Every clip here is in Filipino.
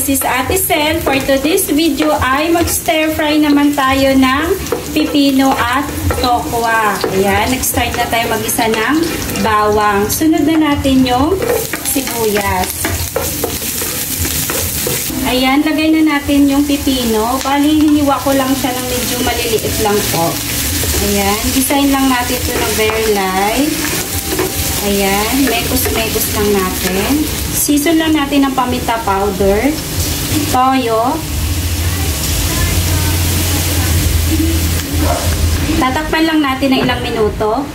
this is Ate Sel. For today's video ay mag-stir fry naman tayo ng pipino at tokwa. Ayan, nag-start na tayo mag-isa ng bawang. Sunod na natin yung sibuyas. Ayan, lagay na natin yung pipino. Bali, hiniwa ko lang siya ng medyo maliliit lang po. Ayan, design lang natin ito ng very light. Ayan, mekos-mekos lang natin. Season lang natin ng paminta powder, toyo. Tatakpan lang natin ng ilang minuto.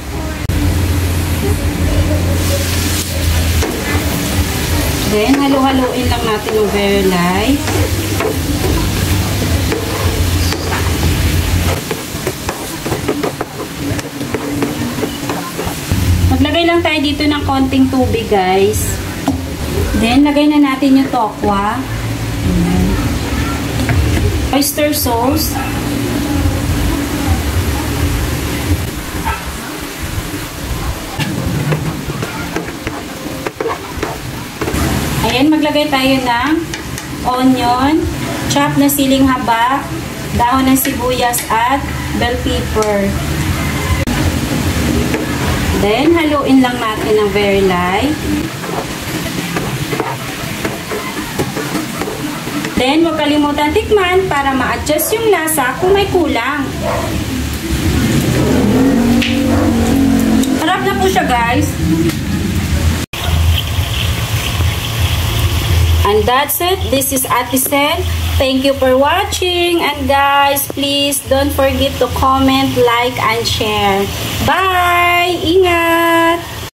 Then, halu-haluin lang natin ng very light. Maglagay lang tayo dito ng konting tubig, guys. Then, lagay na natin yung tokwa. Oyster sauce. Ayan, maglagay tayo ng onion, chop na siling haba, dahon ng sibuyas at bell pepper. Then, haluin lang natin ng very light. Then, huwag kalimutan tikman para ma-adjust yung lasa kung may kulang. Sarap na po siya, guys. And that's it. This is Ate Sel. Thank you for watching. And guys, please don't forget to comment, like, and share. Bye! Ingat!